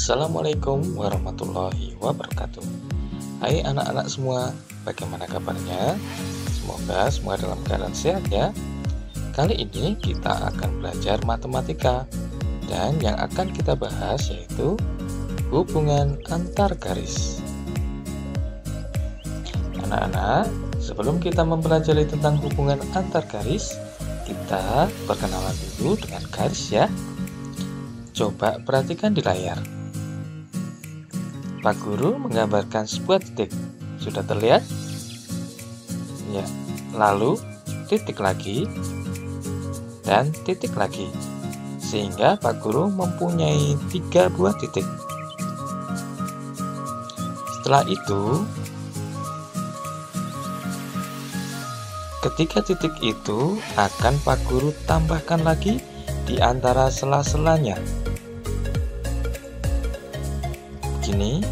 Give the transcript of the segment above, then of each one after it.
Assalamualaikum warahmatullahi wabarakatuh. Hai anak-anak semua, bagaimana kabarnya? Semoga semua dalam keadaan sehat ya. Kali ini kita akan belajar matematika, dan yang akan kita bahas yaitu hubungan antar garis. Anak-anak, sebelum kita mempelajari tentang hubungan antar garis, kita perkenalan dulu dengan garis ya. Coba perhatikan di layar. Pak Guru menggambarkan sebuah titik. Sudah terlihat? Ya. Lalu titik lagi dan titik lagi. Sehingga Pak Guru mempunyai 3 buah titik. Setelah itu, ketiga titik itu akan Pak Guru tambahkan lagi di antara sela-selanya. Begini.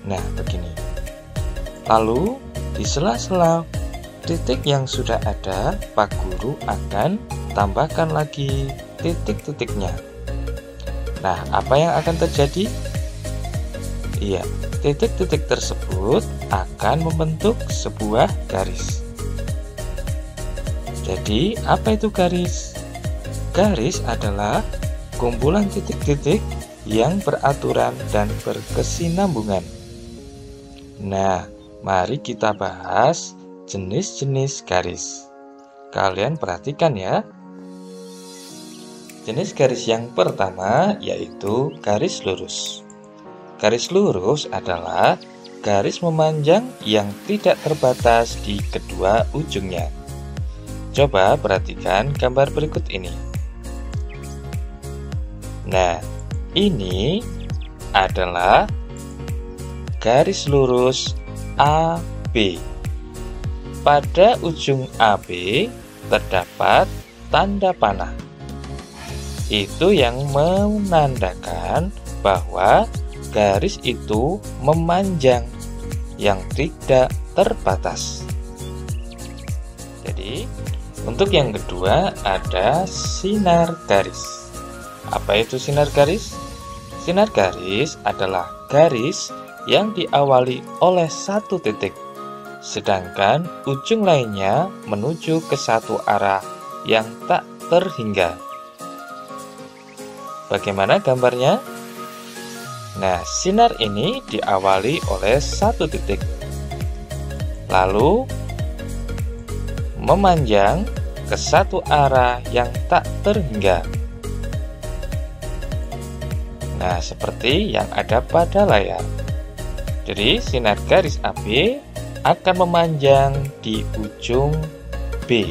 Nah, begini. Lalu di sela-sela titik yang sudah ada, Pak Guru akan tambahkan lagi titik-titiknya. Nah, apa yang akan terjadi? Iya, titik-titik tersebut akan membentuk sebuah garis. Jadi, apa itu garis? Garis adalah kumpulan titik-titik yang beraturan dan berkesinambungan. Nah, mari kita bahas jenis-jenis garis. Kalian perhatikan ya. Jenis garis yang pertama yaitu garis lurus. Garis lurus adalah garis memanjang yang tidak terbatas di kedua ujungnya. Coba perhatikan gambar berikut ini. Nah, ini adalah garis lurus AB. Pada ujung AB terdapat tanda panah. Itu yang menandakan bahwa garis itu memanjang yang tidak terbatas. Jadi, untuk yang kedua ada sinar garis. Apa itu sinar garis? Sinar garis adalah garis yang diawali oleh satu titik, sedangkan ujung lainnya menuju ke satu arah yang tak terhingga. Bagaimana gambarnya? Nah, sinar ini diawali oleh satu titik, lalu memanjang ke satu arah yang tak terhingga. Nah, seperti yang ada pada layar. Jadi, sinar garis AB akan memanjang di ujung B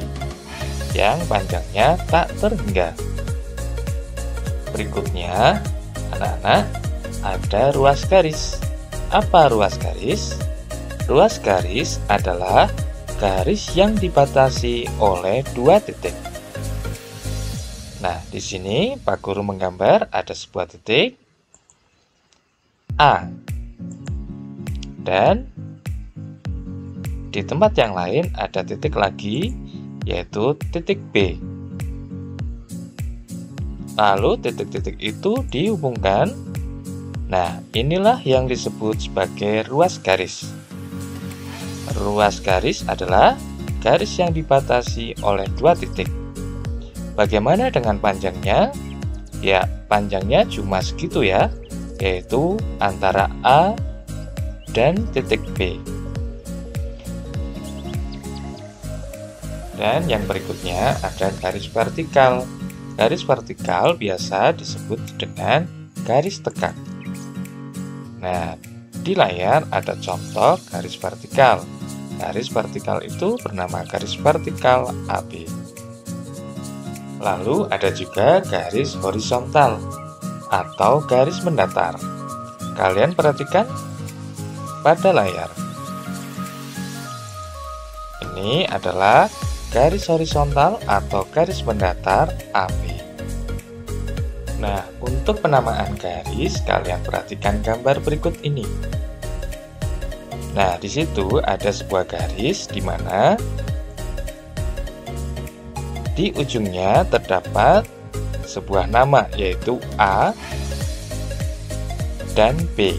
yang panjangnya tak terhingga. Berikutnya, anak-anak, ada ruas garis. Apa ruas garis? Ruas garis adalah garis yang dibatasi oleh 2 titik. Nah, di sini Pak Guru menggambar ada sebuah titik A. Dan di tempat yang lain ada titik lagi, yaitu titik B. Lalu titik-titik itu dihubungkan. Nah, inilah yang disebut sebagai ruas garis. Ruas garis adalah garis yang dibatasi oleh 2 titik. Bagaimana dengan panjangnya? Ya, panjangnya cuma segitu ya, yaitu antara A dan titik B. Dan yang berikutnya ada garis vertikal. Garis vertikal biasa disebut dengan garis tegak. Nah, di layar ada contoh garis vertikal. Garis vertikal itu bernama garis vertikal AB. Lalu ada juga garis horizontal atau garis mendatar. Kalian perhatikan pada layar. Ini adalah garis horizontal atau garis mendatar AB. Nah, untuk penamaan garis, kalian perhatikan gambar berikut ini. Nah, di situ ada sebuah garis di mana di ujungnya terdapat sebuah nama, yaitu A dan B.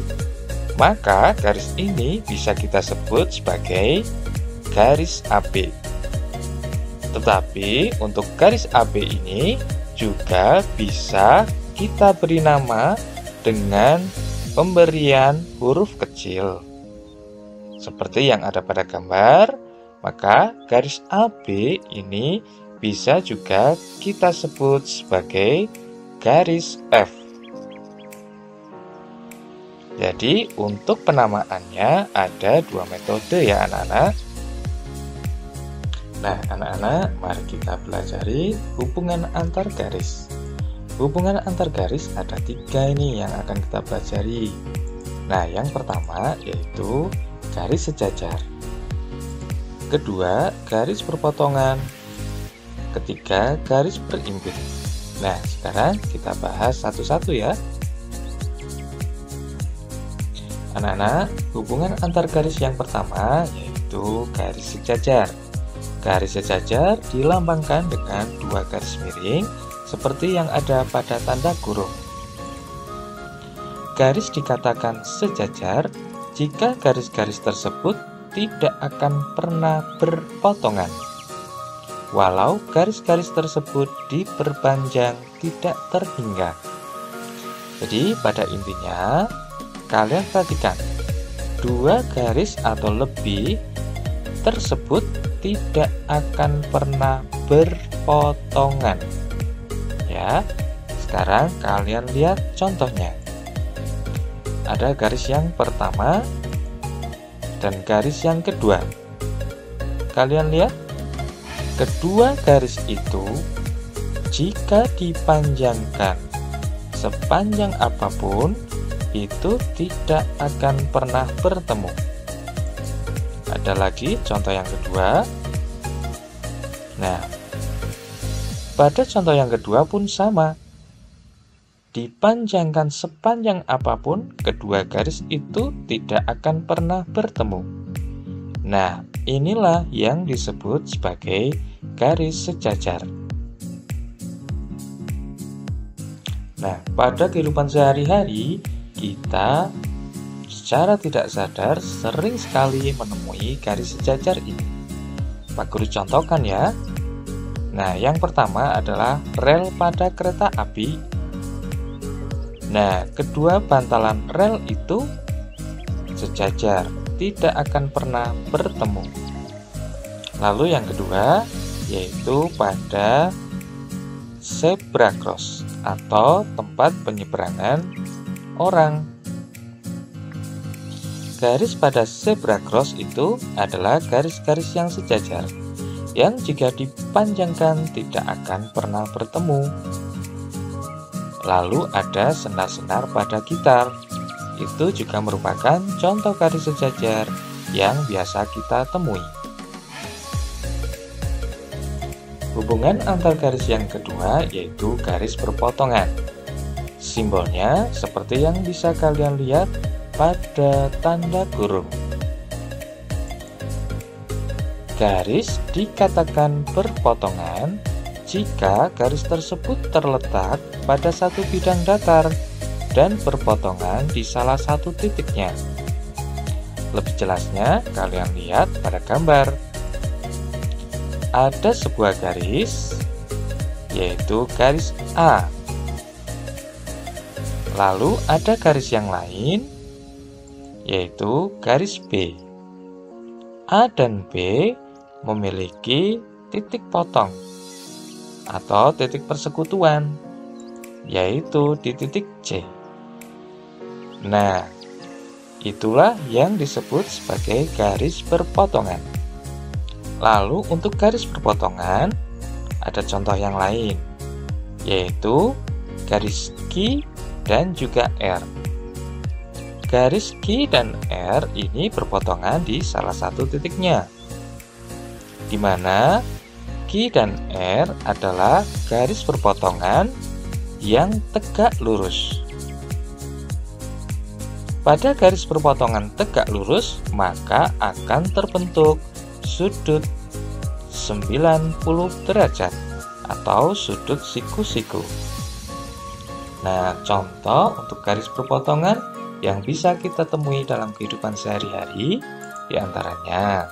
Maka garis ini bisa kita sebut sebagai garis AB. Tetapi untuk garis AB ini juga bisa kita beri nama dengan pemberian huruf kecil. Seperti yang ada pada gambar, maka garis AB ini bisa juga kita sebut sebagai garis F. Jadi untuk penamaannya ada dua metode ya anak-anak. Nah anak-anak, mari kita pelajari hubungan antar garis. Hubungan antar garis ada 3 ini yang akan kita pelajari. Nah yang pertama yaitu garis sejajar. Kedua, garis perpotongan. Ketiga, garis berimbit. Nah sekarang kita bahas satu-satu ya. Anak-anak, hubungan antar garis yang pertama yaitu garis sejajar. Garis sejajar dilambangkan dengan 2 garis miring seperti yang ada pada tanda kurung. Garis dikatakan sejajar jika garis-garis tersebut tidak akan pernah berpotongan, walau garis-garis tersebut diperpanjang tidak terhingga. Jadi pada intinya, kalian perhatikan, 2 garis atau lebih tersebut tidak akan pernah berpotongan. Ya, sekarang kalian lihat contohnya. Ada garis yang pertama dan garis yang kedua. Kalian lihat, kedua garis itu jika dipanjangkan sepanjang apapun, itu tidak akan pernah bertemu. Ada lagi contoh yang kedua. Nah, pada contoh yang kedua pun sama. Dipanjangkan sepanjang apapun, kedua garis itu tidak akan pernah bertemu. Nah, inilah yang disebut sebagai garis sejajar. Nah, pada kehidupan sehari-hari, kita secara tidak sadar sering sekali menemui garis sejajar ini. Pak Guru contohkan ya. Nah, yang pertama adalah rel pada kereta api. Nah, kedua bantalan rel itu sejajar, tidak akan pernah bertemu. Lalu yang kedua yaitu pada zebra cross atau tempat penyeberangan orang. Garis pada zebra cross itu adalah garis-garis yang sejajar, yang jika dipanjangkan tidak akan pernah bertemu. Lalu ada senar-senar pada gitar. Itu juga merupakan contoh garis sejajar yang biasa kita temui. Hubungan antar garis yang kedua yaitu garis perpotongan. Simbolnya seperti yang bisa kalian lihat pada tanda kurung. Garis dikatakan berpotongan jika garis tersebut terletak pada satu bidang datar dan berpotongan di salah satu titiknya. Lebih jelasnya, kalian lihat pada gambar. Ada sebuah garis, yaitu garis A. Lalu ada garis yang lain, yaitu garis B. A dan B memiliki titik potong atau titik persekutuan, yaitu di titik C. Nah, itulah yang disebut sebagai garis perpotongan. Lalu untuk garis perpotongan ada contoh yang lain, yaitu garis Q dan juga R. Garis Q dan R ini berpotongan di salah satu titiknya, di mana Q dan R adalah garis perpotongan yang tegak lurus. Pada garis perpotongan tegak lurus, maka akan terbentuk sudut 90 derajat atau sudut siku-siku. Nah, contoh untuk garis perpotongan yang bisa kita temui dalam kehidupan sehari-hari. Di antaranya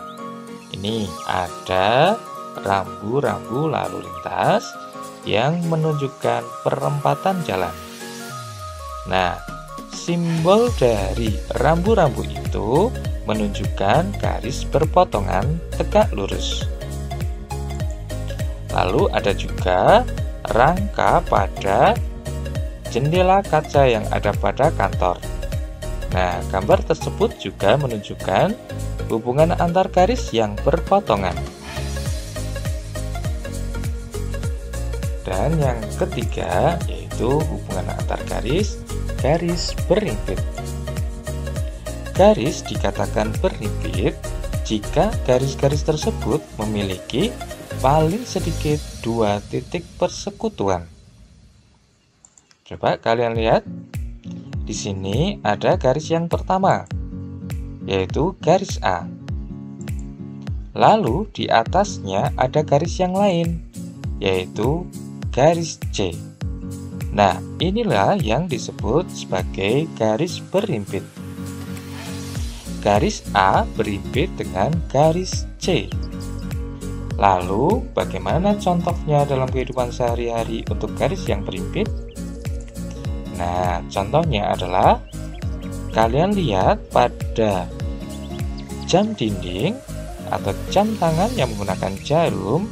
ini ada rambu-rambu lalu lintas yang menunjukkan perempatan jalan. Nah, simbol dari rambu-rambu itu menunjukkan garis berpotongan tegak lurus. Lalu ada juga rangka pada jendela kaca yang ada pada kantor. Nah, gambar tersebut juga menunjukkan hubungan antar garis yang berpotongan. Dan yang ketiga yaitu hubungan antar garis berimpit. Garis dikatakan berimpit jika garis-garis tersebut memiliki paling sedikit 2 titik persekutuan. Coba kalian lihat. Di sini ada garis yang pertama, yaitu garis A. Lalu di atasnya ada garis yang lain, yaitu garis C. Nah, inilah yang disebut sebagai garis berimpit. Garis A berimpit dengan garis C. Lalu, bagaimana contohnya dalam kehidupan sehari-hari untuk garis yang berimpit? Nah, contohnya adalah kalian lihat pada jam dinding atau jam tangan yang menggunakan jarum.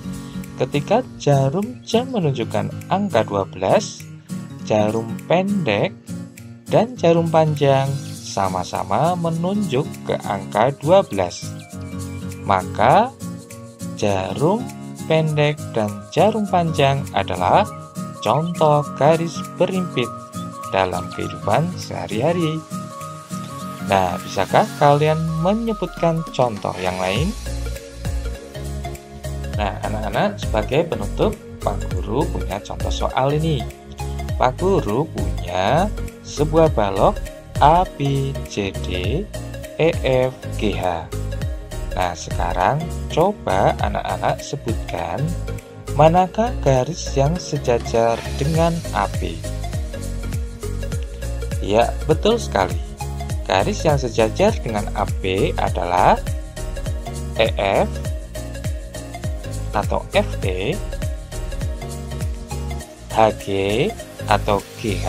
Ketika jarum jam menunjukkan angka 12, jarum pendek dan jarum panjang sama-sama menunjuk ke angka 12. Maka jarum pendek dan jarum panjang adalah contoh garis berimpit dalam kehidupan sehari-hari. Nah, bisakah kalian menyebutkan contoh yang lain? Nah, anak-anak, sebagai penutup, Pak Guru punya contoh soal ini. Pak Guru punya sebuah balok A, B, C, D, E, F, G, H. Nah, sekarang coba anak-anak sebutkan manakah garis yang sejajar dengan AB. Ya, betul sekali. Garis yang sejajar dengan AB adalah EF atau FE, HG atau GH,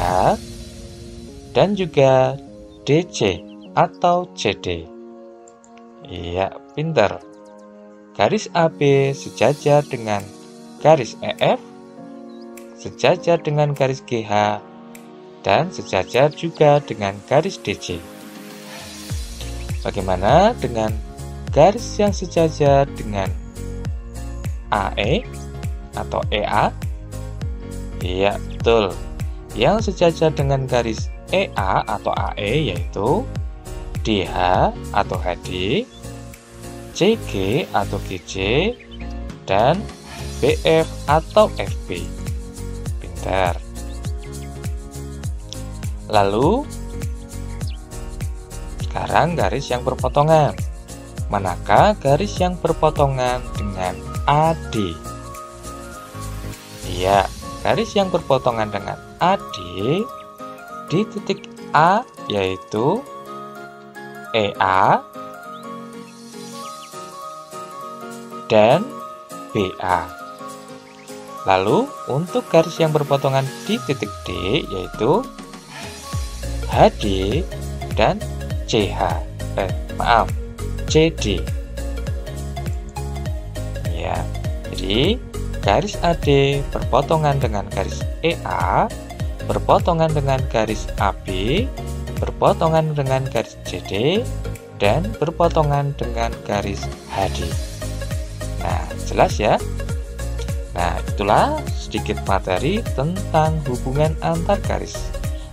dan juga DC atau CD. Iya, pintar. Garis AB sejajar dengan garis EF, sejajar dengan garis GH, dan sejajar juga dengan garis DC. Bagaimana dengan garis yang sejajar dengan AE atau EA? Iya, betul. Yang sejajar dengan garis EA atau AE yaitu DH atau HD, CG atau GC, dan BF atau FB. Pintar. Lalu, sekarang garis yang berpotongan. Manakah garis yang berpotongan dengan AD? Iya, garis yang berpotongan dengan AD di titik A yaitu EA dan BA. Lalu untuk garis yang berpotongan di titik D yaitu HD dan CD. Ya, jadi garis AD berpotongan dengan garis EA, berpotongan dengan garis AB, berpotongan dengan garis CD, dan berpotongan dengan garis HD. Nah, jelas ya? Nah, itulah sedikit materi tentang hubungan antar garis.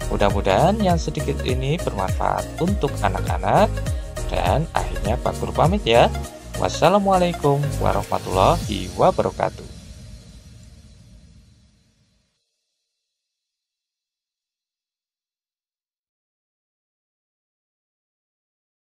Mudah-mudahan yang sedikit ini bermanfaat untuk anak-anak. Dan akhirnya Pak Guru pamit ya. Wassalamualaikum warahmatullahi wabarakatuh.